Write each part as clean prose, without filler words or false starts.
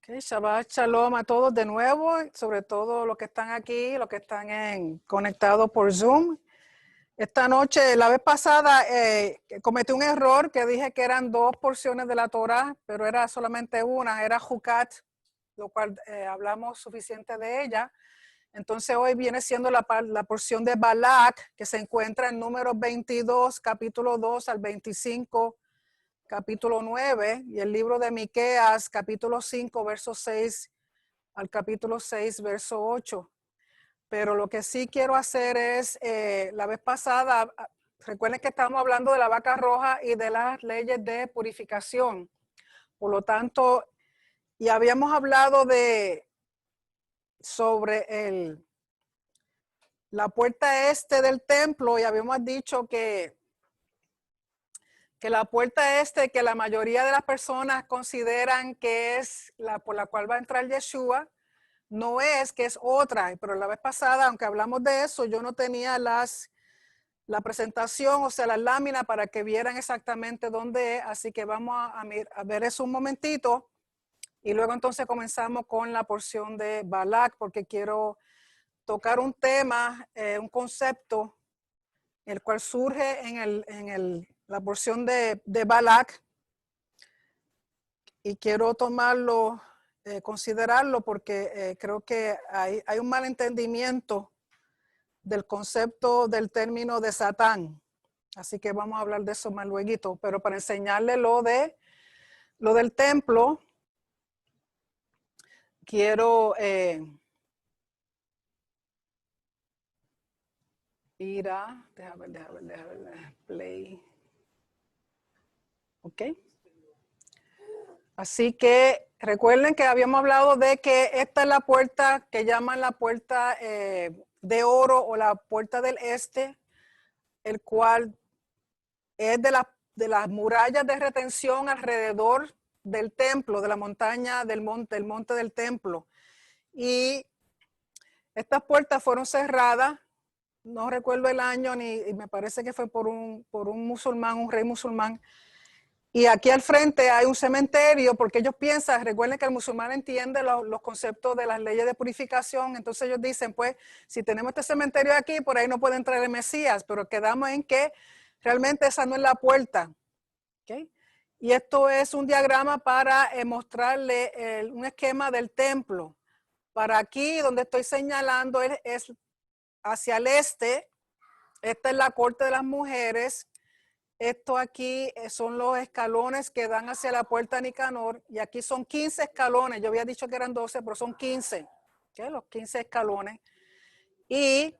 Okay, Shabbat Shalom a todos de nuevo, sobre todo los que están aquí, los que están conectados por Zoom. Esta noche, la vez pasada, cometí un error que dije que eran dos porciones de la Torah, pero era solamente una, era Jucat, lo cual hablamos suficiente de ella. Entonces hoy viene siendo la porción de Balak, que se encuentra en Números 22, capítulo 2 al 25, capítulo 9, y el libro de Miqueas, capítulo 5, verso 6 al capítulo 6, verso 8. Pero lo que sí quiero hacer es, la vez pasada, recuerden que estamos hablando de la vaca roja y de las leyes de purificación. Por lo tanto, y habíamos hablado sobre la puerta este del templo, y habíamos dicho que la puerta este, que la mayoría de las personas consideran que es la por la cual va a entrar Yeshua, no es, que es otra. Pero la vez pasada, aunque hablamos de eso, yo no tenía la presentación, o sea, las láminas para que vieran exactamente dónde es. Así que vamos a ver eso un momentito. Y luego entonces comenzamos con la porción de Balak, porque quiero tocar un tema, un concepto, el cual surge en la porción de Balak. Y quiero tomarlo, considerarlo, porque creo que hay un malentendimiento del concepto del término de Satán. Así que vamos a hablar de eso más luego. Pero para enseñarle lo del templo, quiero ir a, déjame ver, play. Ok. Así que recuerden que habíamos hablado de que esta es la puerta que llaman la puerta de oro o la puerta del este, el cual es de las murallas de retención alrededor del templo, de la montaña, del monte del templo. Y estas puertas fueron cerradas, no recuerdo el año, y me parece que fue por un musulmán, un rey musulmán. Y aquí al frente hay un cementerio, porque ellos piensan, recuerden que el musulmán entiende los conceptos de las leyes de purificación. Entonces ellos dicen, pues, si tenemos este cementerio aquí, por ahí no puede entrar el Mesías, pero quedamos en que realmente esa no es la puerta. ¿Okay? Y esto es un diagrama para mostrarle un esquema del templo. Para aquí, donde estoy señalando, es hacia el este. Esta es la corte de las mujeres. Esto aquí son los escalones que dan hacia la puerta Nicanor. Y aquí son 15 escalones. Yo había dicho que eran 12, pero son 15. ¿Okay? Los 15 escalones. Y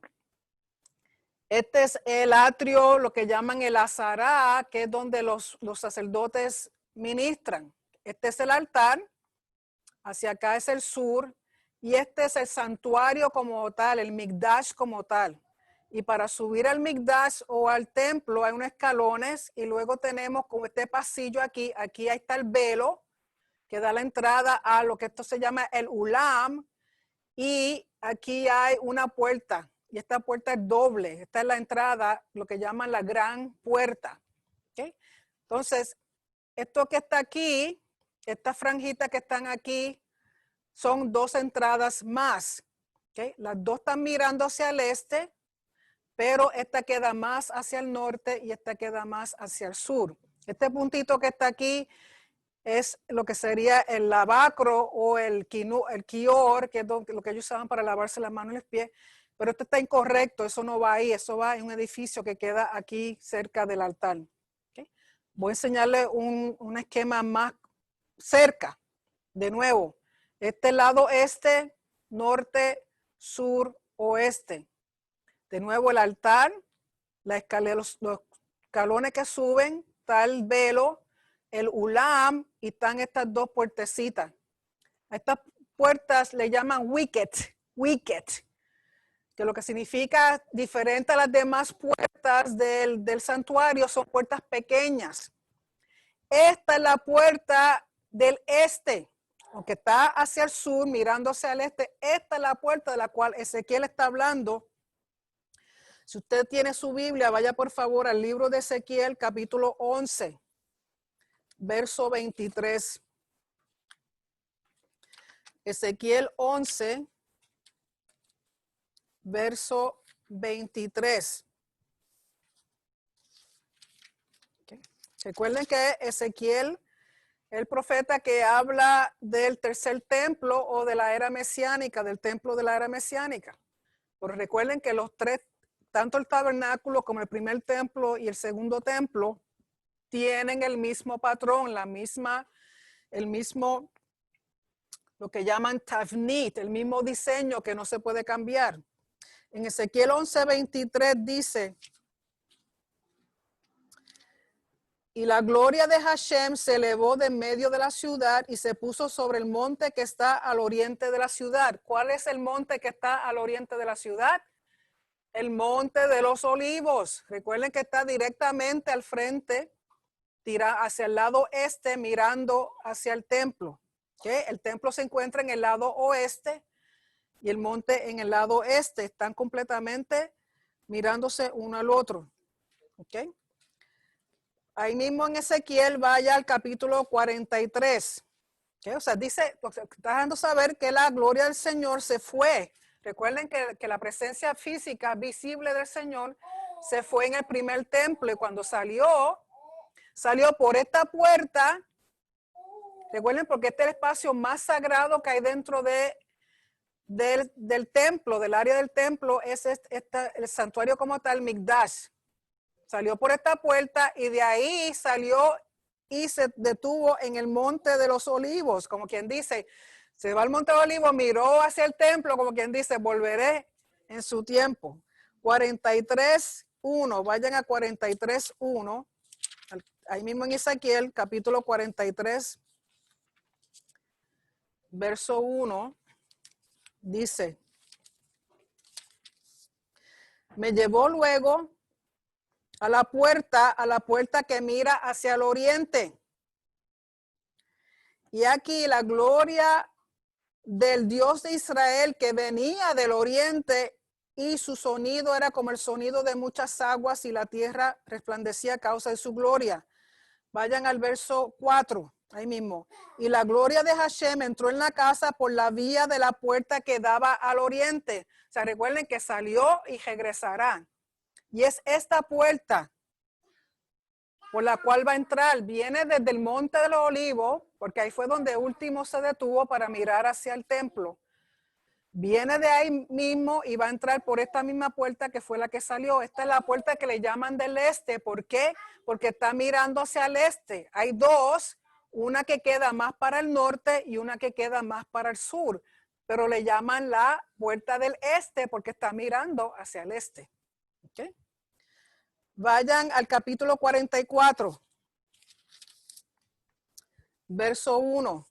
este es el atrio, lo que llaman el azará, que es donde los sacerdotes ministran. Este es el altar. Hacia acá es el sur. Y este es el santuario como tal, el Mikdash como tal. Y para subir al Mikdash o al templo hay unos escalones, y luego tenemos como este pasillo aquí. Aquí está el velo que da la entrada a lo que esto se llama el Ulam, y aquí hay una puerta, y esta puerta es doble. Esta es la entrada, lo que llaman la gran puerta. ¿Okay? Entonces, esto que está aquí, estas franjitas que están aquí, son dos entradas más. ¿Okay? Las dos están mirando hacia el este, pero esta queda más hacia el norte y esta queda más hacia el sur. Este puntito que está aquí es lo que sería el lavacro o el kior, que es lo que ellos usaban para lavarse las manos y los pies. Pero esto está incorrecto, eso no va ahí, eso va en un edificio que queda aquí cerca del altar. ¿Okay? Voy a enseñarle un esquema más cerca. De nuevo, este lado este, norte, sur, oeste. De nuevo el altar, la escalera, los escalones que suben, está el velo, el ulam, y están estas dos puertecitas. A estas puertas le llaman wicket, que lo que significa diferente a las demás puertas del santuario, son puertas pequeñas. Esta es la puerta del este, aunque está hacia el sur, mirando hacia el este. Esta es la puerta de la cual Ezequiel está hablando. Si usted tiene su Biblia, vaya por favor al libro de Ezequiel, capítulo 11, verso 23. Ezequiel 11, verso 23. Okay. Recuerden que Ezequiel, el profeta que habla del tercer templo o de la era mesiánica, del templo de la era mesiánica. Pero recuerden que los tres, tanto el tabernáculo como el primer templo y el segundo templo, tienen el mismo patrón, el mismo, lo que llaman tavnit, el mismo diseño que no se puede cambiar. En Ezequiel 11:23 dice: y la gloria de Hashem se elevó de medio de la ciudad y se puso sobre el monte que está al oriente de la ciudad. ¿Cuál es el monte que está al oriente de la ciudad? El monte de los olivos. Recuerden que está directamente al frente, tira hacia el lado este, mirando hacia el templo. ¿Okay? El templo se encuentra en el lado oeste y el monte en el lado este. Están completamente mirándose uno al otro. ¿Okay? Ahí mismo en Ezequiel, vaya al capítulo 43. ¿Okay? O sea, dice, está dejando saber que la gloria del Señor se fue. Recuerden que la presencia física visible del Señor se fue en el primer templo y cuando salió por esta puerta. Recuerden, porque este es el espacio más sagrado que hay dentro del templo, del área del templo, es el santuario como tal, Mikdash. Salió por esta puerta y de ahí salió y se detuvo en el monte de los olivos, como quien dice, se va al monte de los olivos, miró hacia el templo, como quien dice, volveré en su tiempo. 43:1, vayan a 43:1, ahí mismo en Ezequiel, capítulo 43, verso 1, dice: me llevó luego a la puerta que mira hacia el oriente. Y aquí la gloria del Dios de Israel que venía del oriente y su sonido era como el sonido de muchas aguas y la tierra resplandecía a causa de su gloria. Vayan al verso 4, ahí mismo. Y la gloria de Hashem entró en la casa por la vía de la puerta que daba al oriente. O sea, recuerden que salió y regresará. Y es esta puerta por la cual va a entrar. Viene desde el monte de los olivos, porque ahí fue donde último se detuvo para mirar hacia el templo. Viene de ahí mismo y va a entrar por esta misma puerta que fue la que salió. Esta es la puerta que le llaman del este. ¿Por qué? Porque está mirando hacia el este. Hay dos, una que queda más para el norte y una que queda más para el sur. Pero le llaman la puerta del este porque está mirando hacia el este. ¿Okay? Vayan al capítulo 44, verso 1.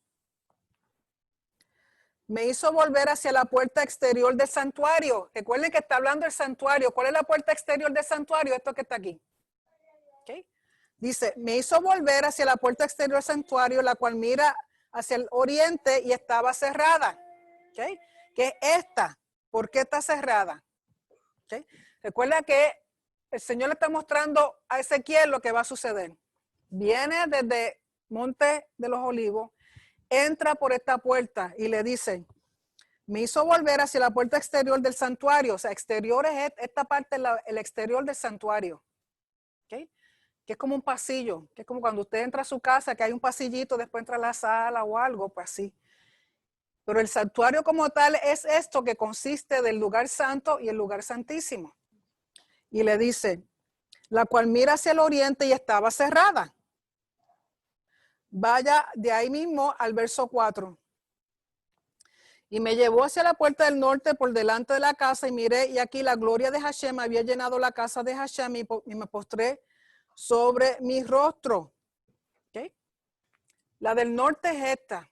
Me hizo volver hacia la puerta exterior del santuario. Recuerden que está hablando del santuario. ¿Cuál es la puerta exterior del santuario? Esto que está aquí. ¿Okay? Dice, me hizo volver hacia la puerta exterior del santuario, la cual mira hacia el oriente y estaba cerrada. ¿Okay? Que es esta. ¿Por qué está cerrada? ¿Okay? Recuerda que el Señor le está mostrando a Ezequiel lo que va a suceder. Viene desde Monte de los Olivos, entra por esta puerta y le dice, me hizo volver hacia la puerta exterior del santuario. O sea, exterior es esta parte, el exterior del santuario. ¿Okay? Que es como un pasillo, que es como cuando usted entra a su casa, que hay un pasillito, después entra a la sala o algo, pues así. Pero el santuario como tal es esto que consiste del lugar santo y el lugar santísimo. Y le dice, la cual mira hacia el oriente y estaba cerrada. Vaya de ahí mismo al verso 4. Y me llevó hacia la puerta del norte por delante de la casa y miré y aquí la gloria de Hashem había llenado la casa de Hashem y me postré sobre mi rostro. ¿Okay? La del norte es esta.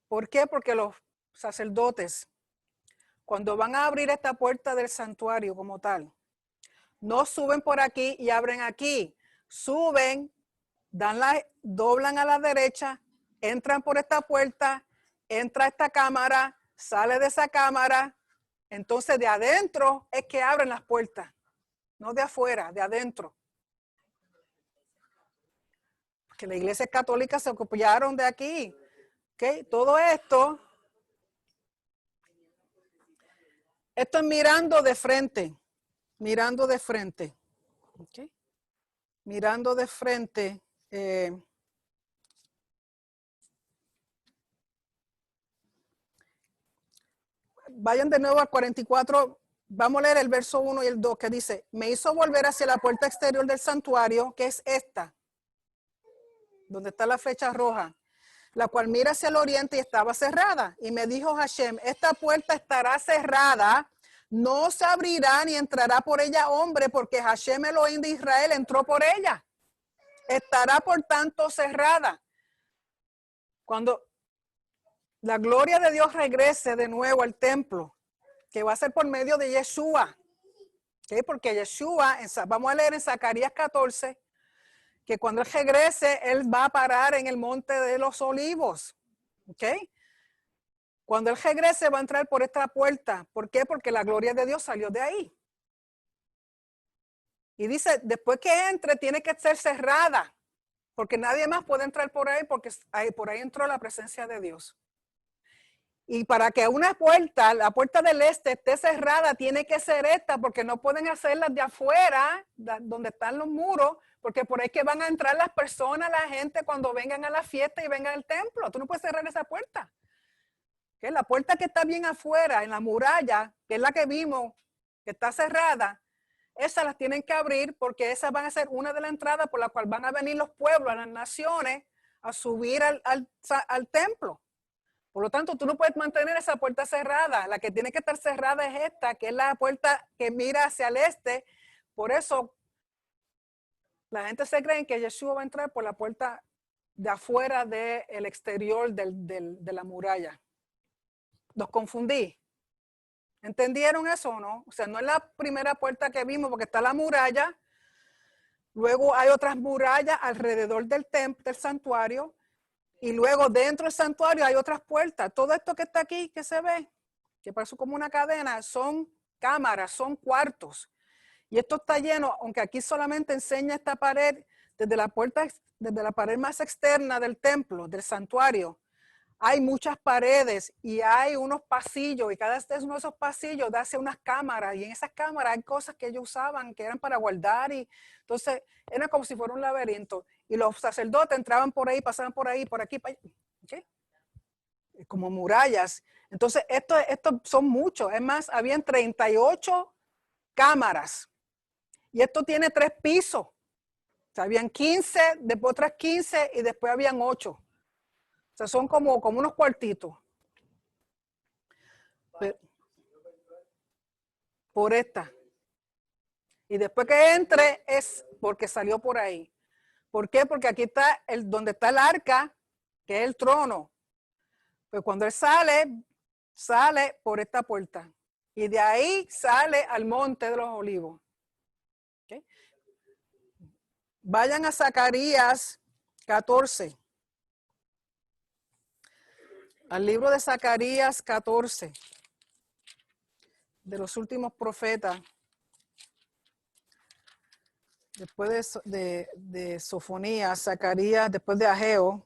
¿Por qué? Porque los sacerdotes, cuando van a abrir esta puerta del santuario como tal, no suben por aquí y abren aquí. Suben, doblan a la derecha, entran por esta puerta, entra esta cámara, sale de esa cámara. Entonces de adentro es que abren las puertas, no de afuera, de adentro. Porque la iglesia católica se copiaron de aquí. ¿Okay? Todo esto Esto es mirando de frente. Mirando de frente. Okay. Mirando de frente. Vayan de nuevo al 44. Vamos a leer el verso 1 y el 2 que dice, me hizo volver hacia la puerta exterior del santuario, que es esta, donde está la flecha roja, la cual mira hacia el oriente y estaba cerrada. Y me dijo Hashem, esta puerta estará cerrada, no se abrirá ni entrará por ella hombre, porque Hashem Elohim de Israel entró por ella. Estará por tanto cerrada. Cuando la gloria de Dios regrese de nuevo al templo, que va a ser por medio de Yeshua, ¿okay? Porque Yeshua, vamos a leer en Zacarías 14, que cuando él regrese, él va a parar en el monte de los olivos. ¿Okay? Cuando él regrese, va a entrar por esta puerta. ¿Por qué? Porque la gloria de Dios salió de ahí. Y dice, después que entre, tiene que ser cerrada, porque nadie más puede entrar por ahí, porque por ahí entró la presencia de Dios. Y para que una puerta, la puerta del este, esté cerrada, tiene que ser esta, porque no pueden hacerlas de afuera, donde están los muros, porque por ahí que van a entrar las personas, la gente, cuando vengan a la fiesta y vengan al templo. Tú no puedes cerrar esa puerta. ¿Okay? La puerta que está bien afuera, en la muralla, que es la que vimos, que está cerrada, esas las tienen que abrir, porque esas van a ser una de las entradas por la cual van a venir los pueblos, las naciones, a subir al templo. Por lo tanto, tú no puedes mantener esa puerta cerrada. La que tiene que estar cerrada es esta, que es la puerta que mira hacia el este. Por eso, la gente se cree que Yeshua va a entrar por la puerta de afuera del exterior de la muralla. Los confundí. ¿Entendieron eso o no? O sea, no es la primera puerta que vimos porque está la muralla. Luego hay otras murallas alrededor del templo, del santuario. Y luego dentro del santuario hay otras puertas. Todo esto que está aquí, que se ve, que parece como una cadena, son cámaras, son cuartos. Y esto está lleno, aunque aquí solamente enseña esta pared, desde la pared más externa del templo, del santuario, hay muchas paredes y hay unos pasillos, y cada uno de esos pasillos da hacia unas cámaras, y en esas cámaras hay cosas que ellos usaban que eran para guardar, y entonces era como si fuera un laberinto, y los sacerdotes entraban por ahí, pasaban por ahí, por aquí, para allá, ¿okay? Como murallas. Entonces esto son muchos, es más, habían 38 cámaras, y esto tiene 3 pisos, o sea, habían 15, después otras 15, y después habían 8. O sea, son como unos cuartitos. Por esta. Y después que entre es porque salió por ahí. ¿Por qué? Porque aquí está donde está el arca, que es el trono. Pues cuando él sale por esta puerta. Y de ahí sale al monte de los olivos. ¿Okay? Vayan a Zacarías 14. Al libro de Zacarías 14. De los últimos profetas. Después de Sofonías, Zacarías, después de Ageo,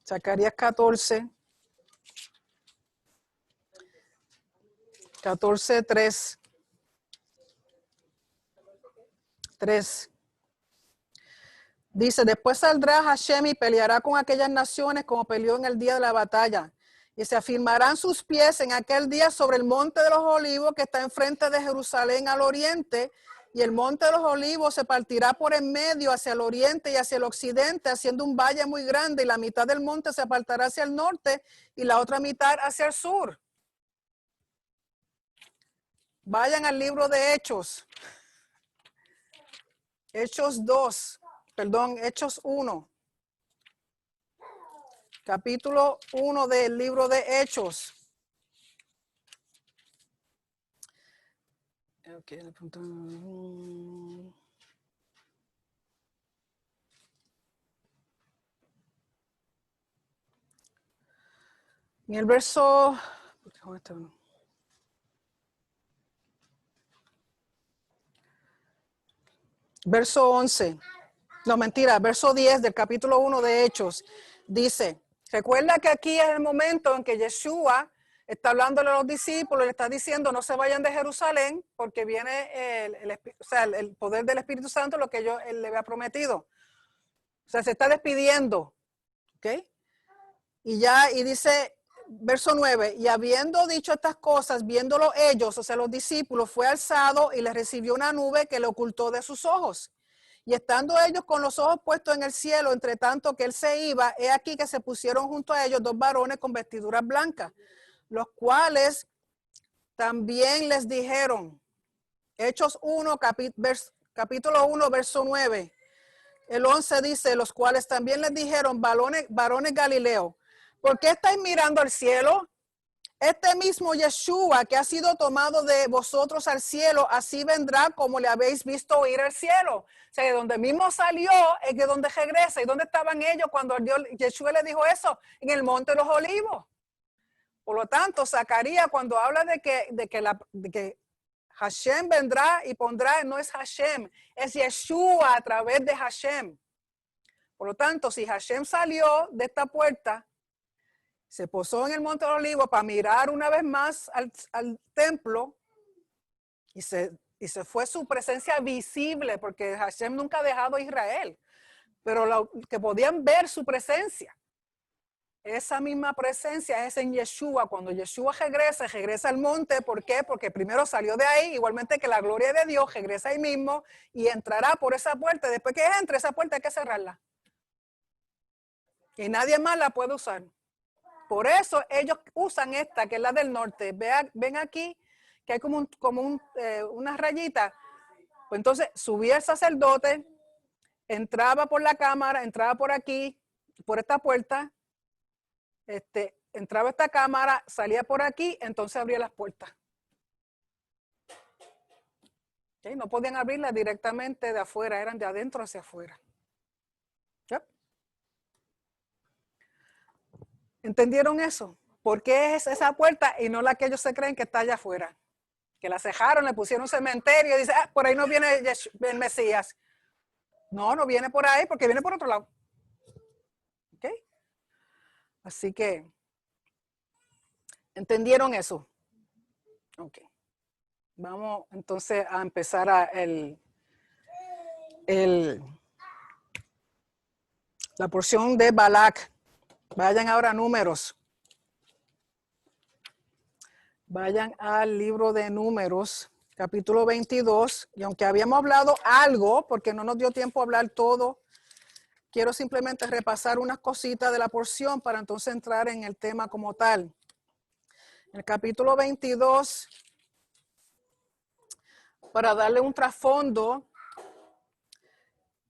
Zacarías 14, 3. Dice, después saldrá Hashem y peleará con aquellas naciones como peleó en el día de la batalla. Y se afirmarán sus pies en aquel día sobre el monte de los olivos que está enfrente de Jerusalén al oriente. Y el monte de los olivos se partirá por en medio hacia el oriente y hacia el occidente, haciendo un valle muy grande. Y la mitad del monte se apartará hacia el norte y la otra mitad hacia el sur. Vayan al libro de Hechos. Hechos 1. Capítulo 1 del libro de Hechos. Okay, y el verso, verso 11, no mentira, verso 10 del capítulo 1 de Hechos, dice, recuerda que aquí es el momento en que Yeshua está hablándole a los discípulos, le está diciendo no se vayan de Jerusalén porque viene el poder del Espíritu Santo, lo que él le había prometido. O sea, se está despidiendo. ¿Ok? Y dice, verso 9, y habiendo dicho estas cosas, viéndolo ellos, o sea, los discípulos, fue alzado y les recibió una nube que le ocultó de sus ojos. Y estando ellos con los ojos puestos en el cielo, entre tanto que él se iba, he aquí que se pusieron junto a ellos dos varones con vestiduras blancas, los cuales también les dijeron, Hechos 1, capítulo 1, verso 9. El 11 dice, los cuales también les dijeron, varones Galileo, ¿por qué estáis mirando al cielo? Este mismo Yeshua que ha sido tomado de vosotros al cielo, así vendrá como le habéis visto ir al cielo. O sea, de donde mismo salió es de donde regresa. ¿Y dónde estaban ellos cuando Yeshua le dijo eso? En el Monte de los Olivos. Por lo tanto, Zacarías cuando habla de que Hashem vendrá y pondrá, no es Hashem, es Yeshua a través de Hashem. Por lo tanto, si Hashem salió de esta puerta, se posó en el Monte de los Olivos para mirar una vez más al templo y se fue su presencia visible, porque Hashem nunca ha dejado a Israel, pero lo que podían ver su presencia. Esa misma presencia es en Yeshua. Cuando Yeshua regresa al monte. ¿Por qué? Porque primero salió de ahí, igualmente que la gloria de Dios regresa ahí mismo y entrará por esa puerta. Después que entre esa puerta hay que cerrarla. Y nadie más la puede usar. Por eso ellos usan esta, que es la del norte. Ven aquí, que hay como una rayita. Pues entonces subía el sacerdote, entraba por la cámara, entraba por aquí, por esta puerta. Entraba esta cámara, salía por aquí, entonces abría las puertas. ¿Okay? No podían abrirlas directamente de afuera, eran de adentro hacia afuera. ¿Yep? ¿Entendieron eso? ¿Por qué es esa puerta y no la que ellos se creen que está allá afuera? Que la cejaron, le pusieron un cementerio y dice, por ahí no viene el Mesías. No, no viene por ahí porque viene por otro lado. ¿Ok? Así que, ¿entendieron eso? Ok. Vamos entonces a empezar la porción de Balac. Vayan ahora a Números. Vayan al libro de Números, capítulo 22. Y aunque habíamos hablado algo, porque no nos dio tiempo a hablar todo, quiero simplemente repasar unas cositas de la porción para entonces entrar en el tema como tal. En el capítulo 22, para darle un trasfondo,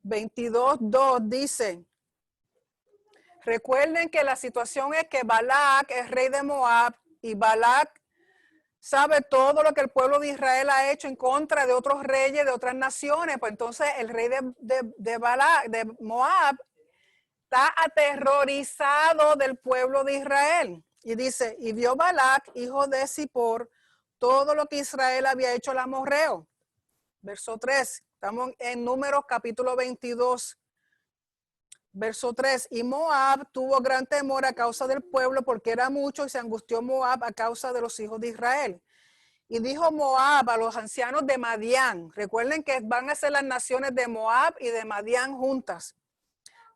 22:2 dice, recuerden que la situación es que Balac es rey de Moab y Balac sabe todo lo que el pueblo de Israel ha hecho en contra de otros reyes de otras naciones. Pues entonces el rey de Moab está aterrorizado del pueblo de Israel. Y dice, y vio Balac, hijo de Zippor, todo lo que Israel había hecho al amorreo. Verso 3, estamos en Números capítulo 22. Verso 3, y Moab tuvo gran temor a causa del pueblo porque era mucho y se angustió Moab a causa de los hijos de Israel. Y dijo Moab a los ancianos de Madián, recuerden que van a ser las naciones de Moab y de Madián juntas.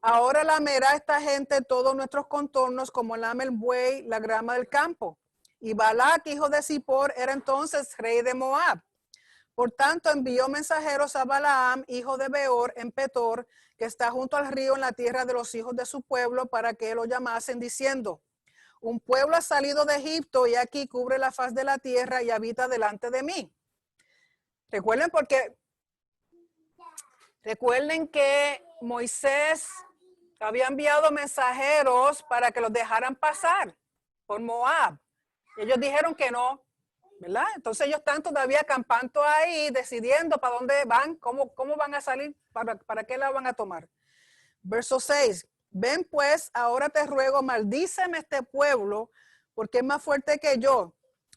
Ahora lamerá esta gente todos nuestros contornos como lame el buey la grama del campo. Y Balac, hijo de Zippor, era entonces rey de Moab. Por tanto, envió mensajeros a Balaam, hijo de Beor, en Petor, que está junto al río en la tierra de los hijos de su pueblo, para que lo llamasen, diciendo, un pueblo ha salido de Egipto y aquí cubre la faz de la tierra y habita delante de mí. Recuerden que Moisés había enviado mensajeros para que los dejaran pasar por Moab. Ellos dijeron que no. ¿Verdad? Entonces ellos están todavía acampando ahí, decidiendo para dónde van, cómo van a salir, para qué la van a tomar. Verso 6. Ven pues, ahora te ruego, maldíceme este pueblo, porque es más fuerte que yo.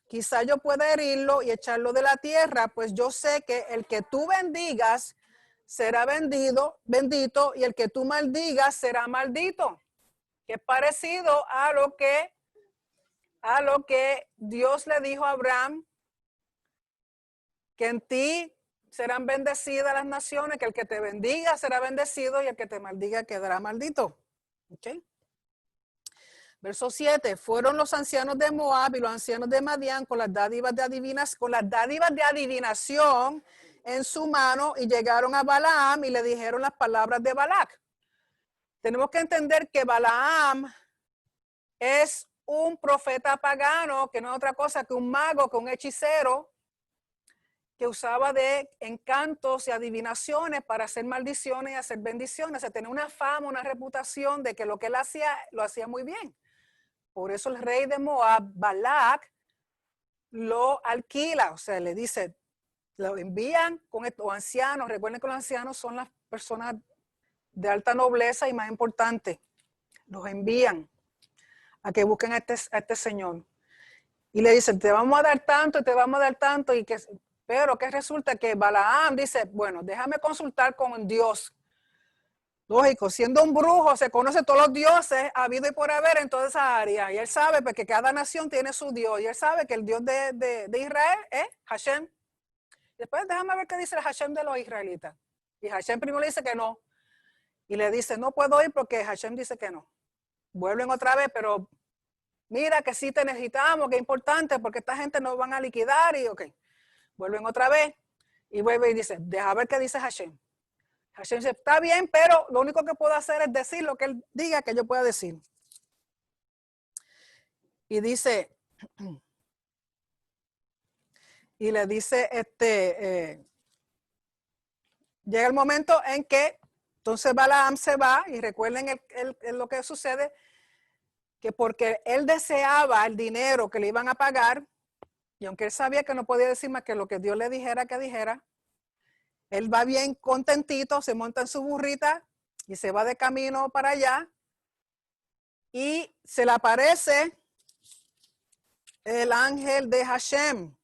Quizá yo pueda herirlo y echarlo de la tierra, pues yo sé que el que tú bendigas será bendito, y el que tú maldigas será maldito. Que es parecido a lo que a lo que Dios le dijo a Abraham, que en ti serán bendecidas las naciones, que el que te bendiga será bendecido y el que te maldiga quedará maldito. ¿Okay? Verso 7, fueron los ancianos de Moab y los ancianos de Madián con las dádivas de adivinación en su mano y llegaron a Balaam y le dijeron las palabras de Balac. Tenemos que entender que Balaam es un profeta pagano, que no es otra cosa que un mago, que un hechicero, que usaba de encantos y adivinaciones para hacer maldiciones y hacer bendiciones. O sea, tenía una fama, una reputación de que lo que él hacía, lo hacía muy bien. Por eso el rey de Moab, Balac, lo alquila. O sea, le dice, lo envían con estos ancianos. Recuerden que los ancianos son las personas de alta nobleza y más importante. Los envían a que busquen a este señor. Y le dicen, te vamos a dar tanto y te vamos a dar tanto. Pero que resulta que Balaam dice, bueno, déjame consultar con Dios. Lógico, siendo un brujo, se conoce todos los dioses habido y por haber en toda esa área. Y él sabe porque cada nación tiene su Dios. Y él sabe que el Dios de Israel es Hashem. Después déjame ver qué dice el Hashem de los israelitas. Y Hashem primero le dice que no. Y le dice, no puedo ir porque Hashem dice que no. Vuelven otra vez, pero mira que sí te necesitamos, que es importante porque esta gente nos van a liquidar y ok. Vuelven otra vez y vuelve y dice, deja ver qué dice Hashem. Hashem dice, está bien, pero lo único que puedo hacer es decir lo que él diga que yo pueda decir. Y dice, y le dice, llega el momento en que entonces Balaam se va y recuerden lo que sucede, que porque él deseaba el dinero que le iban a pagar, y aunque él sabía que no podía decir más que lo que Dios le dijera que dijera, él va bien contentito, se monta en su burrita y se va de camino para allá y se le aparece el ángel de Hashem.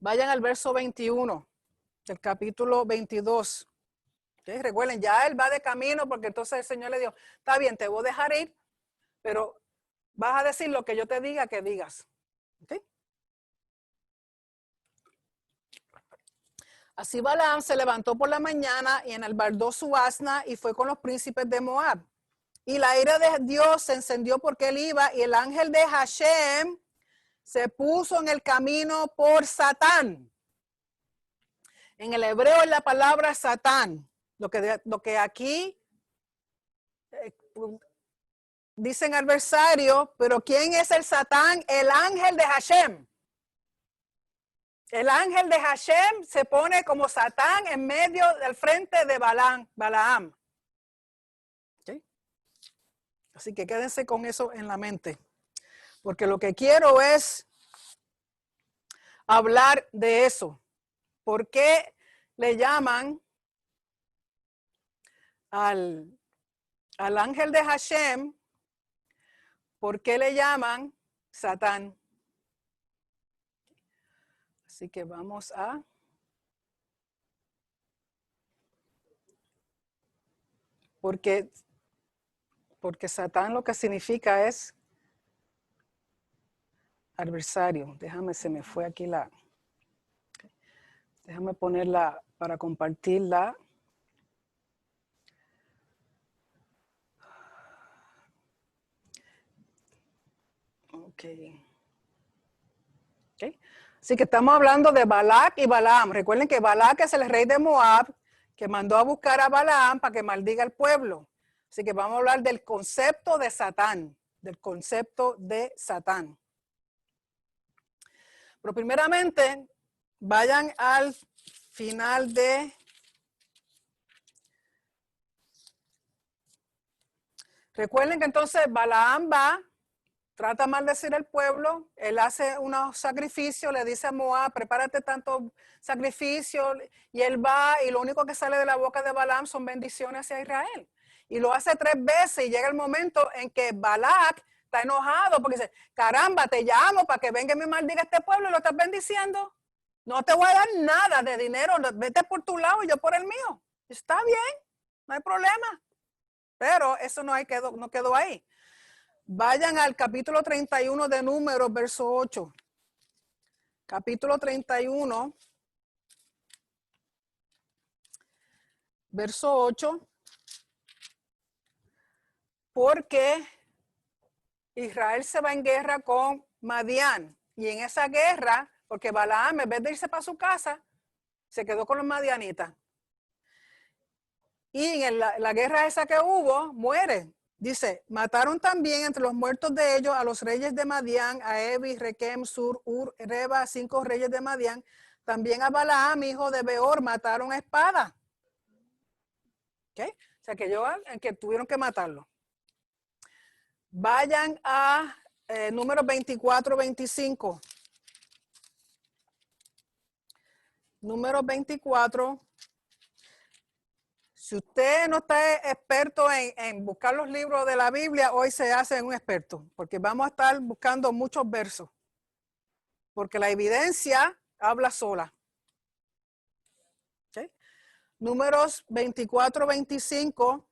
Vayan al verso 21 del capítulo 22. ¿Okay? Recuerden, ya él va de camino porque entonces el Señor le dijo, está bien, te voy a dejar ir, pero vas a decir lo que yo te diga que digas. ¿Okay? Así Balaam se levantó por la mañana y enalbardó su asna y fue con los príncipes de Moab. Y la ira de Dios se encendió porque él iba y el ángel de Hashem se puso en el camino por Satán. En el hebreo es la palabra Satán. Lo que aquí dicen adversario, pero ¿quién es el Satán? El ángel de Hashem. El ángel de Hashem se pone como Satán en medio del frente de Balaam. ¿Okay? Así que quédense con eso en la mente. Porque lo que quiero es hablar de eso. ¿Por qué le llaman al ángel de Hashem? ¿Por qué le llaman Satán? Así que vamos a... Porque Satán lo que significa es adversario. Déjame, se me fue aquí la... Déjame ponerla para compartirla. Okay. Así que estamos hablando de Balac y Balaam. Recuerden que Balac es el rey de Moab que mandó a buscar a Balaam para que maldiga al pueblo. Así que vamos a hablar del concepto de Satán, del concepto de Satán. Pero primeramente, vayan al final de... Recuerden que entonces Balaam va, trata de maldecir al pueblo, él hace unos sacrificios, le dice a Moab, prepárate tanto sacrificio, y él va y lo único que sale de la boca de Balaam son bendiciones hacia Israel. Y lo hace 3 veces y llega el momento en que Balac está enojado porque dice, caramba, te llamo para que venga y me maldiga este pueblo y lo estás bendiciendo. No te voy a dar nada de dinero, vete por tu lado y yo por el mío. Está bien, no hay problema. Pero eso no quedó ahí. Vayan al capítulo 31 de Números, verso 8. Capítulo 31, verso 8. Porque Israel se va en guerra con Madián. Y en esa guerra, porque Balaam, en vez de irse para su casa, se quedó con los madianitas. Y en la guerra esa que hubo, muere. Dice, mataron también entre los muertos de ellos a los reyes de Madián, a Evi, Requem, Sur, Ur, Reba, 5 reyes de Madián. También a Balaam, hijo de Beor, mataron a espada. ¿Okay? O sea, que tuvieron que matarlo. Vayan a números 24, 25. Números 24. Si usted no está experto en buscar los libros de la Biblia, hoy se hace un experto, porque vamos a estar buscando muchos versos. Porque la evidencia habla sola. ¿Okay? Números 24, 25.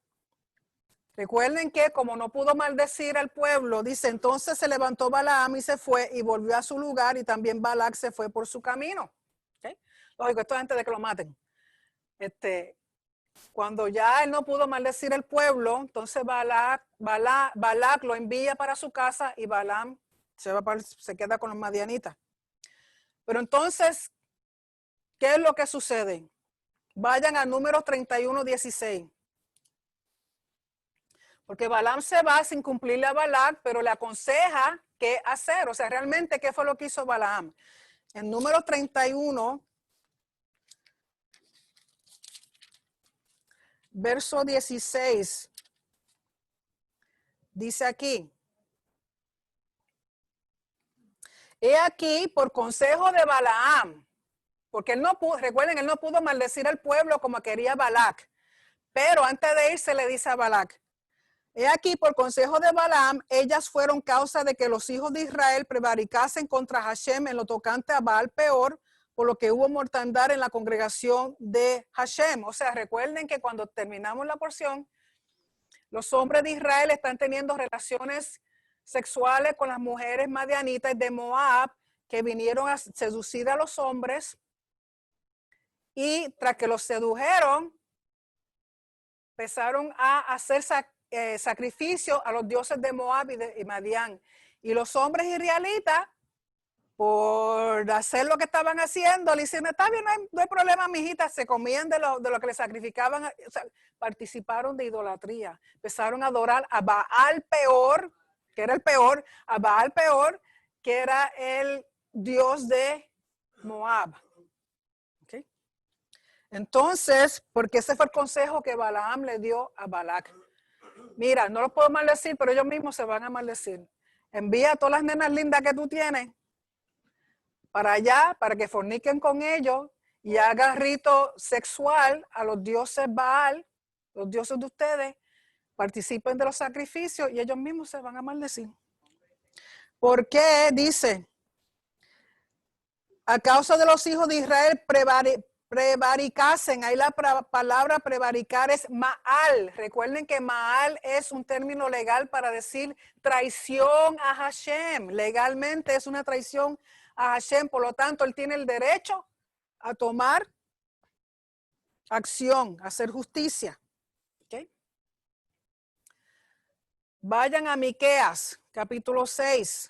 Recuerden que como no pudo maldecir al pueblo, dice, entonces se levantó Balaam y se fue y volvió a su lugar y también Balac se fue por su camino. ¿Okay? Lógico, esto es antes de que lo maten. Cuando ya él no pudo maldecir al pueblo, entonces Balac lo envía para su casa y Balaam se queda con los madianitas. Pero entonces, ¿qué es lo que sucede? Vayan a Números 31, 16. Porque Balaam se va sin cumplirle a Balac, pero le aconseja qué hacer. O sea, realmente, ¿qué fue lo que hizo Balaam? En Números 31, verso 16, dice aquí. He aquí, por consejo de Balaam, porque él no pudo, recuerden, él no pudo maldecir al pueblo como quería Balac. Pero antes de irse le dice a Balac, he aquí, por consejo de Balaam, ellas fueron causa de que los hijos de Israel prevaricasen contra Hashem en lo tocante a Baal Peor, por lo que hubo mortandad en la congregación de Hashem. O sea, recuerden que cuando terminamos la porción, los hombres de Israel están teniendo relaciones sexuales con las mujeres madianitas de Moab que vinieron a seducir a los hombres y tras que los sedujeron, empezaron a hacer sacrificio a los dioses de Moab y Madián. Y los hombres israelitas, por hacer lo que estaban haciendo, le dicen, está bien, no hay problema, mijita, se comían de lo que le sacrificaban, o sea, participaron de idolatría, empezaron a adorar a Baal Peor, que era el peor, a Baal Peor, que era el dios de Moab. ¿Okay? Entonces, porque ese fue el consejo que Balaam le dio a Balac. Mira, no los puedo maldecir, pero ellos mismos se van a maldecir. Envía a todas las nenas lindas que tú tienes para allá, para que forniquen con ellos y hagan rito sexual a los dioses Baal, los dioses de ustedes, participen de los sacrificios y ellos mismos se van a maldecir. ¿Por qué? Dice, a causa de los hijos de Israel prevaricasen, ahí la palabra prevaricar es Maal. Recuerden que Maal es un término legal para decir traición a Hashem. Legalmente es una traición a Hashem, por lo tanto, él tiene el derecho a tomar acción, a hacer justicia. ¿Okay? Vayan a Miqueas, capítulo 6,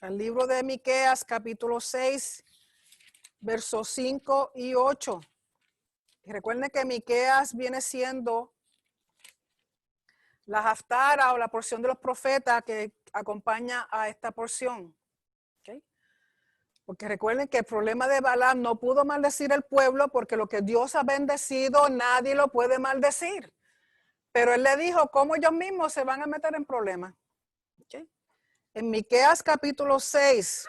al libro de Miqueas, capítulo 6, versos 5 y 8. Y recuerden que Miqueas viene siendo la haftara o la porción de los profetas que acompaña a esta porción. ¿Okay? Porque recuerden que el problema de Balaam no pudo maldecir al pueblo porque lo que Dios ha bendecido nadie lo puede maldecir. Pero él le dijo cómo ellos mismos se van a meter en problemas. ¿Okay? En Miqueas capítulo 6,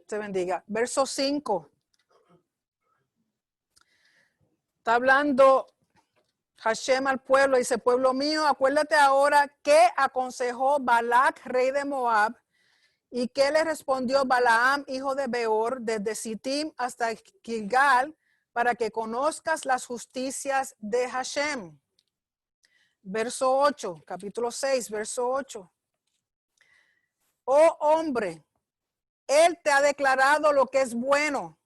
se bendiga, verso 5. Está hablando Hashem al pueblo, dice, pueblo mío, acuérdate ahora que aconsejó Balac, rey de Moab, y que le respondió Balaam, hijo de Beor, desde Sittim hasta Gilgal, para que conozcas las justicias de Hashem. Verso 8, capítulo 6, verso 8. oh hombre, Él te ha declarado lo que es bueno.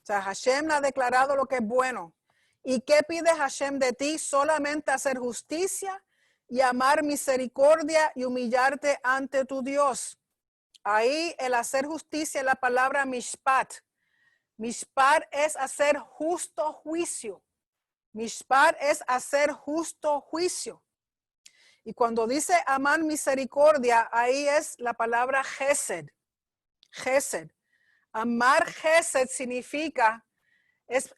O sea, Hashem le ha declarado lo que es bueno. ¿Y qué pide Hashem de ti? Solamente hacer justicia y amar misericordia y humillarte ante tu Dios. Ahí el hacer justicia es la palabra mishpat. Mishpat es hacer justo juicio. Mishpat es hacer justo juicio. Y cuando dice amar misericordia, ahí es la palabra Gesed. Gesed. Amar Gesed significa, es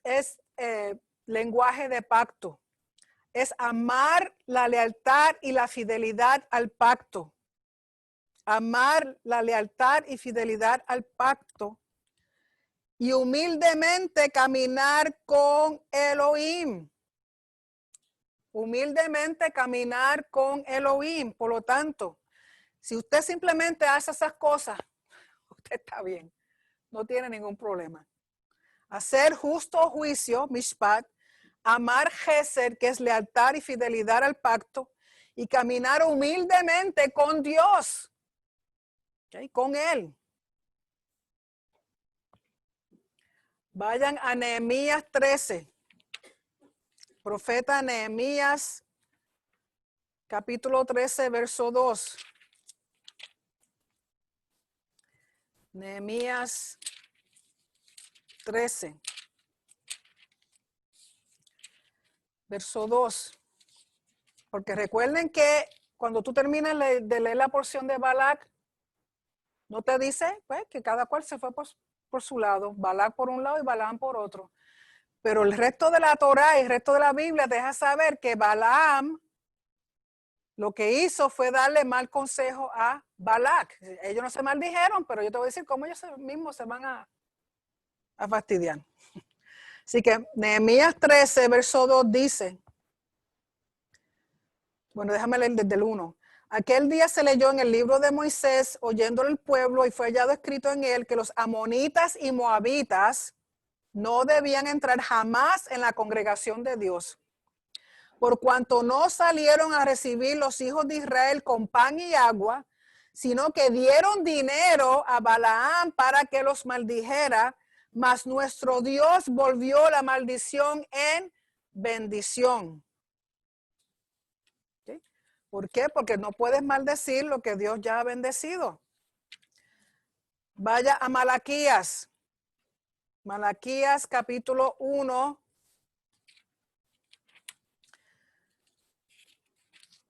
lenguaje de pacto. Es amar la lealtad y la fidelidad al pacto. Amar la lealtad y fidelidad al pacto. Y humildemente caminar con Elohim. Humildemente caminar con Elohim. Por lo tanto, si usted simplemente hace esas cosas, usted está bien. No tiene ningún problema. Hacer justo juicio, mishpat, amar Gesed, que es lealtad y fidelidad al pacto, y caminar humildemente con Dios, ¿okay? Con Él. Vayan a Nehemías 13. Profeta Nehemías, capítulo 13, verso 2. Nehemías 13, verso 2. Porque recuerden que cuando tú terminas de leer la porción de Balac, no te dice pues, que cada cual se fue por su lado. Balac por un lado y Balaam por otro. Pero el resto de la Torá y el resto de la Biblia deja saber que Balaam lo que hizo fue darle mal consejo a Balac. Ellos no se maldijeron, pero yo te voy a decir cómo ellos mismos se van a fastidiar. Así que Nehemías 13, verso 2 dice, bueno, déjame leer desde el 1. Aquel día se leyó en el libro de Moisés, oyéndolo el pueblo, y fue hallado escrito en él que los amonitas y moabitas no debían entrar jamás en la congregación de Dios, por cuanto no salieron a recibir los hijos de Israel con pan y agua, sino que dieron dinero a Balaam para que los maldijera, mas nuestro Dios volvió la maldición en bendición. ¿Sí? ¿Por qué? Porque no puedes maldecir lo que Dios ya ha bendecido. Vaya a Malaquías. Malaquías capítulo 1,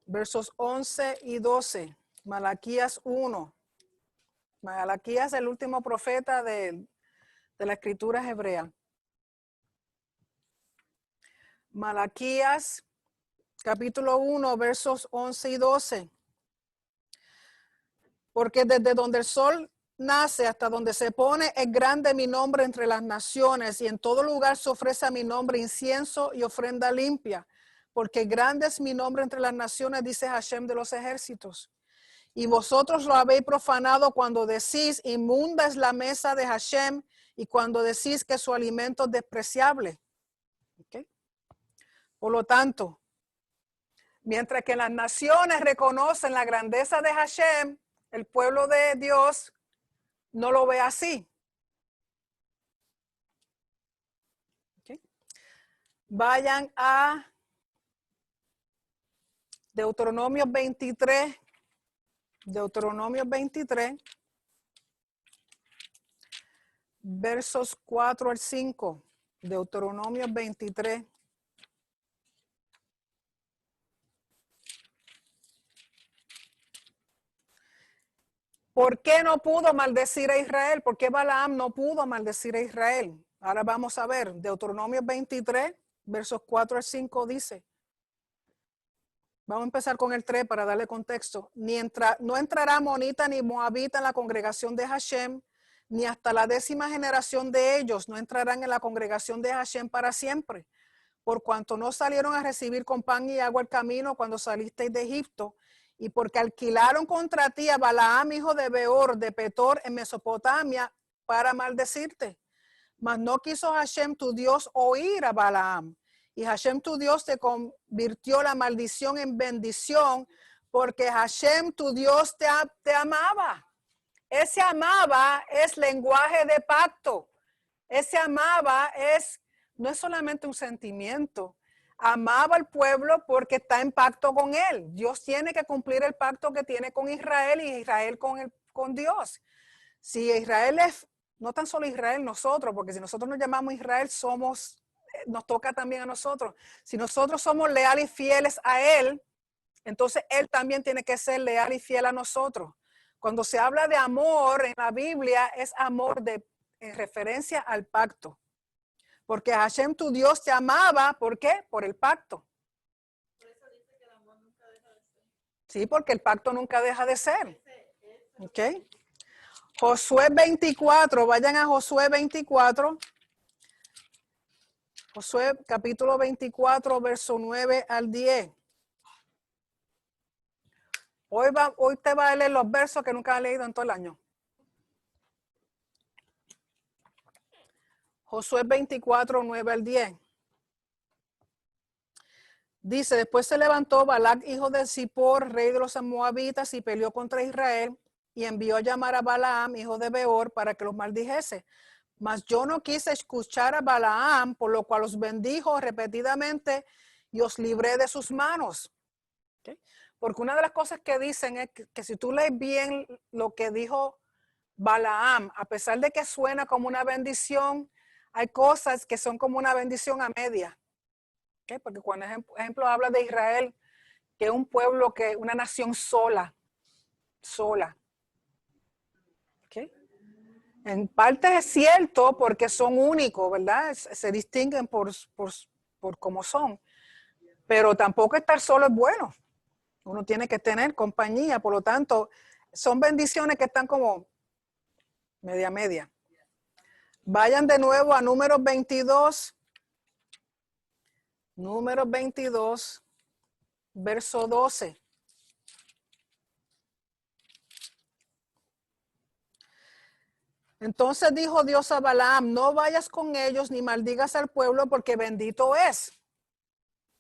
versos 11 y 12. Malaquías 1. Malaquías es el último profeta de la escritura hebrea. Malaquías capítulo 1, versos 11 y 12. Porque desde donde el sol nace hasta donde se pone es grande mi nombre entre las naciones, y en todo lugar se ofrece a mi nombre incienso y ofrenda limpia, porque grande es mi nombre entre las naciones, dice Hashem de los ejércitos. Y vosotros lo habéis profanado cuando decís, inmunda es la mesa de Hashem, y cuando decís que su alimento es despreciable. ¿Okay? Por lo tanto, mientras que las naciones reconocen la grandeza de Hashem, el pueblo de Dios no lo ve así. ¿Okay? Vayan a Deuteronomio 23. Deuteronomio 23, versos 4 al 5. Deuteronomio 23. ¿Por qué no pudo maldecir a Israel? ¿Por qué Balaam no pudo maldecir a Israel? Ahora vamos a ver. Deuteronomio 23, versos 4 al 5 dice. Vamos a empezar con el 3 para darle contexto. No entrará monita ni moabita en la congregación de Hashem, ni hasta la 10ª generación de ellos no entrarán en la congregación de Hashem para siempre, por cuanto no salieron a recibir con pan y agua el camino cuando salisteis de Egipto, y porque alquilaron contra ti a Balaam, hijo de Beor, de Petor, en Mesopotamia, para maldecirte. Mas no quiso Hashem tu Dios oír a Balaam, y Hashem tu Dios te convirtió la maldición en bendición, porque Hashem tu Dios te amaba. Ese amaba es lenguaje de pacto. Ese amaba no es solamente un sentimiento. Amaba al pueblo porque está en pacto con él. Dios tiene que cumplir el pacto que tiene con Israel y Israel con Dios. Si Israel es, no tan solo Israel, nosotros, porque si nosotros nos llamamos Israel, nos toca también a nosotros. Si nosotros somos leales y fieles a él, entonces él también tiene que ser leal y fiel a nosotros. Cuando se habla de amor en la Biblia, es amor en referencia al pacto. Porque Hashem, tu Dios, te amaba, ¿por qué? Por el pacto. Por eso dice que el amor nunca deja de ser. Sí, porque el pacto nunca deja de ser. ¿Ok? Josué 24, vayan a Josué 24. Josué capítulo 24, verso 9 al 10. Hoy te va a leer los versos que nunca has leído en todo el año. Josué 24, 9 al 10. Dice, después se levantó Balac, hijo de Zippor, rey de los moabitas, y peleó contra Israel, y envió a llamar a Balaam, hijo de Beor, para que los maldijese. Mas yo no quise escuchar a Balaam, por lo cual los bendijo repetidamente y os libré de sus manos. ¿Okay? Porque una de las cosas que dicen es que si tú lees bien lo que dijo Balaam, a pesar de que suena como una bendición, hay cosas que son como una bendición a media. ¿Okay? Porque cuando ejemplo habla de Israel, que es un pueblo, una nación sola. ¿Okay? En parte es cierto porque son únicos, ¿verdad? Se distinguen por cómo son. Pero tampoco estar solo es bueno. Uno tiene que tener compañía. Por lo tanto, son bendiciones que están como media. Vayan de nuevo a Números 22. Números 22, verso 12. Entonces dijo Dios a Balaam, no vayas con ellos ni maldigas al pueblo porque bendito es.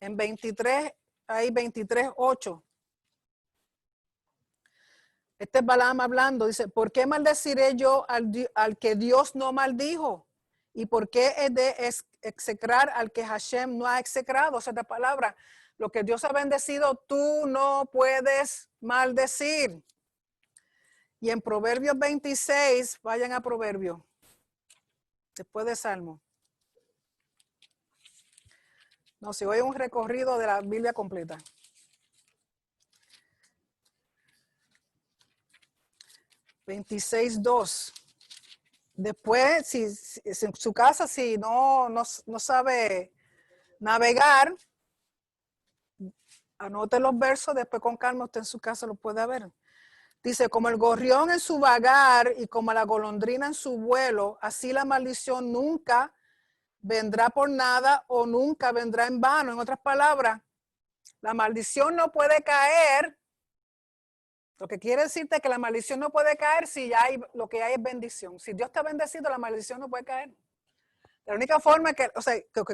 En 23, ahí 23, 8. Este es Balaam hablando, dice, ¿por qué maldeciré yo al que Dios no maldijo? ¿Y por qué he de execrar al que Hashem no ha execrado? O sea, esta palabra, lo que Dios ha bendecido, tú no puedes maldecir. Y en Proverbios 26, vayan a Proverbios, después de Salmo. No, si hoy es un recorrido de la Biblia completa. 26:2. Después, si en su casa, si no sabe navegar, anote los versos, después con calma usted en su casa lo puede ver. Dice, como el gorrión en su vagar y como la golondrina en su vuelo, así la maldición nunca vendrá por nada o nunca vendrá en vano. En otras palabras, la maldición no puede caer. Lo que quiere decirte es que la maldición no puede caer si ya lo que hay es bendición. Si Dios está bendecido, la maldición no puede caer. La única forma que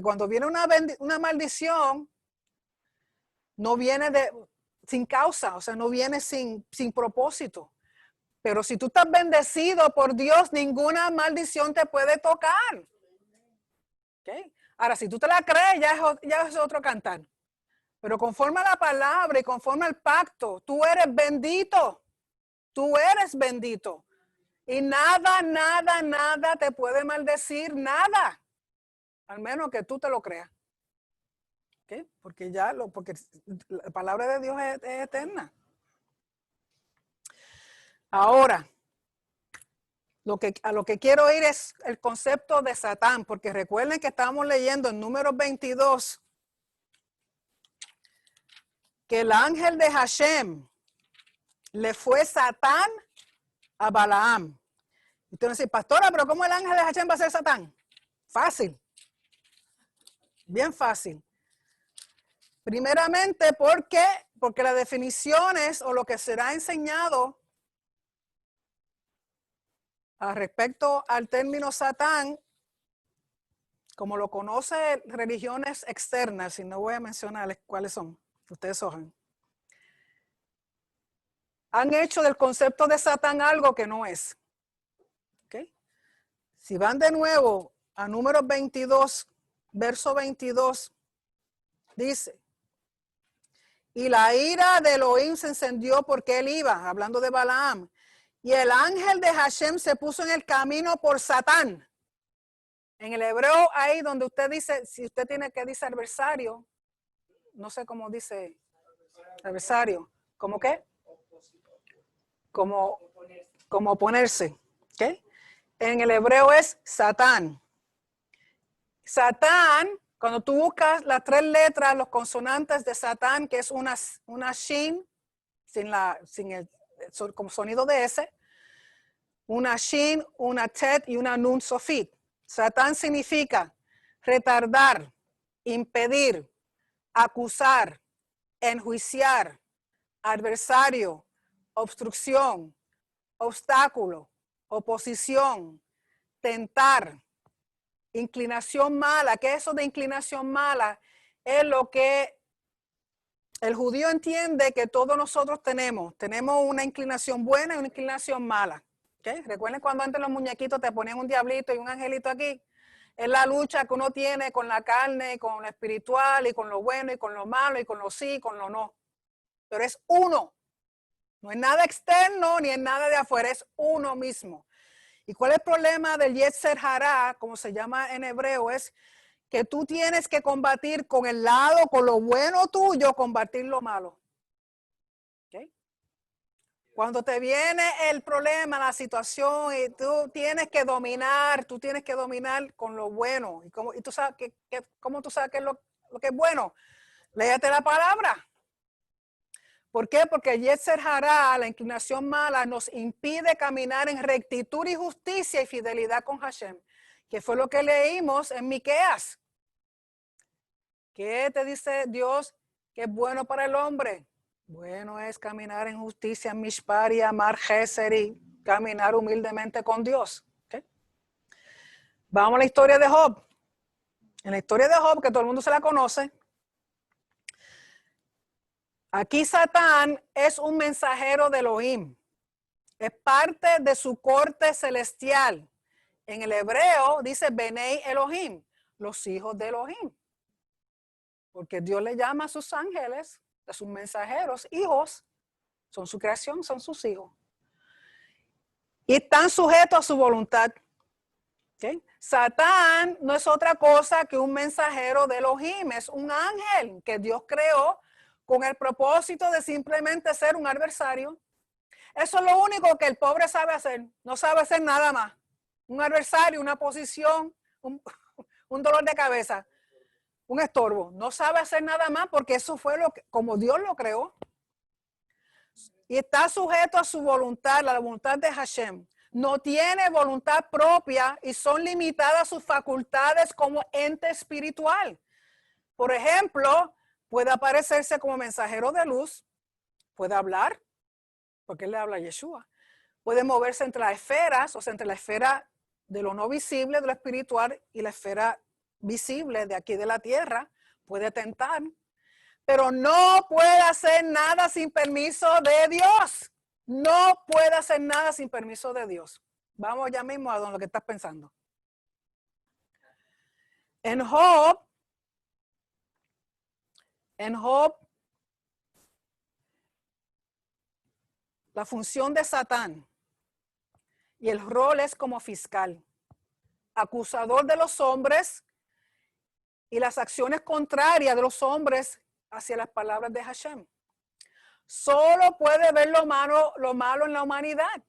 cuando viene una maldición, no viene sin causa, o sea, no viene sin propósito. Pero si tú estás bendecido por Dios, ninguna maldición te puede tocar. ¿Okay? Ahora, si tú te la crees, ya es otro cantar. Pero conforme a la palabra y conforme al pacto, tú eres bendito. Tú eres bendito. Y nada te puede maldecir, nada. Al menos que tú te lo creas. ¿Okay? Porque la palabra de Dios es eterna. Ahora, a lo que quiero ir es el concepto de Satán, porque recuerden que estábamos leyendo en Números 22 que el ángel de Hashem le fue Satán a Balaam. Y usted me dice, pastora, pero ¿cómo el ángel de Hashem va a ser Satán? Fácil. Bien fácil. Primeramente, porque las definiciones o lo que será enseñado respecto al término Satán, como lo conocen religiones externas, y no voy a mencionarles cuáles son, ustedes saben. han hecho del concepto de Satán algo que no es. ¿Okay? Si van de nuevo a Números 22, verso 22, dice, y la ira de Elohim se encendió porque él iba, hablando de Balaam, y el ángel de Hashem se puso en el camino por Satán. En el hebreo, ahí donde usted dice, si usted tiene que dice adversario, no sé cómo dice adversario, ¿cómo qué? Como oponerse. ¿Okay? En el hebreo es Satán. Satán, cuando tú buscas las 3 letras, los consonantes de Satán, que es una shin, sin el como sonido de S, una shin, una tet y una nun sofit. Satán significa retardar, impedir, acusar, enjuiciar, adversario, obstrucción, obstáculo, oposición, tentar, inclinación mala. ¿Qué es eso de inclinación mala? Es lo que el judío entiende que todos nosotros tenemos. Tenemos una inclinación buena y una inclinación mala. ¿Okay? Recuerden cuando antes los muñequitos te ponían un diablito y un angelito aquí. Es la lucha que uno tiene con la carne, con lo espiritual y con lo bueno y con lo malo y con lo sí y con lo no. Pero es uno. No es nada externo ni es nada de afuera, es uno mismo. ¿Y cuál es el problema del Yetzer Hará, como se llama en hebreo? Es que tú tienes que combatir con el lado, con lo bueno tuyo, combatir lo malo. ¿Okay? Cuando te viene el problema, la situación, y tú tienes que dominar con lo bueno. ¿Y tú sabes cómo tú sabes qué es lo que es bueno? Léete la palabra. ¿Por qué? Porque el Yetzer Hará, la inclinación mala, nos impide caminar en rectitud y justicia y fidelidad con Hashem, que fue lo que leímos en Miqueas. ¿Qué te dice Dios que es bueno para el hombre? Bueno es caminar en justicia, mishpar y amar Geser y caminar humildemente con Dios. ¿Okay? Vamos a la historia de Job. En la historia de Job, que todo el mundo se la conoce, aquí Satán es un mensajero de Elohim. Es parte de su corte celestial. En el hebreo dice Benei Elohim, los hijos de Elohim. Porque Dios le llama a sus ángeles, a sus mensajeros, hijos. Son su creación, son sus hijos. Y están sujetos a su voluntad. ¿Okay? Satán no es otra cosa que un mensajero de Elohim. Es un ángel que Dios creó con el propósito de simplemente ser un adversario. Eso es lo único que el pobre sabe hacer. No sabe hacer nada más. Un adversario, una posición, un dolor de cabeza, un estorbo. No sabe hacer nada más porque eso fue como Dios lo creó. Y está sujeto a su voluntad, a la voluntad de Hashem. No tiene voluntad propia y son limitadas sus facultades como ente espiritual. Por ejemplo, puede aparecerse como mensajero de luz, puede hablar, porque él le habla a Yeshua. Puede moverse entre las esferas, o sea, entre la esfera de lo no visible, de lo espiritual, y la esfera visible de aquí de la tierra. Puede tentar, pero no puede hacer nada sin permiso de Dios. No puede hacer nada sin permiso de Dios. Vamos ya mismo a lo que estás pensando. En Job, la función de Satán y el rol es como fiscal, acusador de los hombres y las acciones contrarias de los hombres hacia las palabras de Hashem. Solo puede ver lo malo en la humanidad.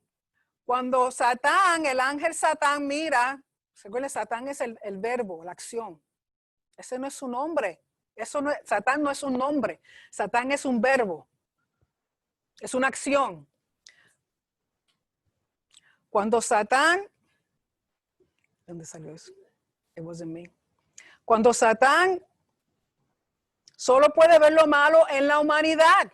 Cuando Satán, el ángel Satán mira, recuerden, Satán es el verbo, la acción. Ese no es su nombre. Satán no es un nombre. Satán es un verbo. Es una acción. Cuando Satán, ¿dónde salió eso? It wasn't me. Cuando Satán solo puede ver lo malo en la humanidad.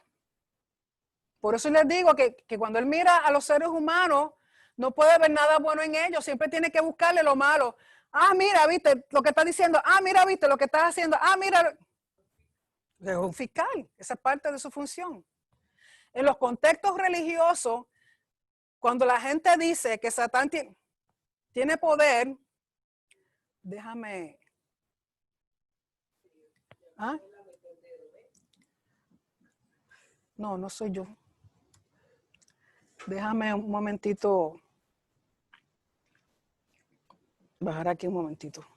Por eso les digo que cuando él mira a los seres humanos, no puede ver nada bueno en ellos. Siempre tiene que buscarle lo malo. Ah, mira, viste lo que está diciendo. Ah, mira, viste lo que estás haciendo. Ah, mira. Es un fiscal. Esa es parte de su función. En los contextos religiosos, cuando la gente dice que Satán tiene poder, déjame. ¿Ah? No, no soy yo. Déjame un momentito. Bajar aquí un momentito.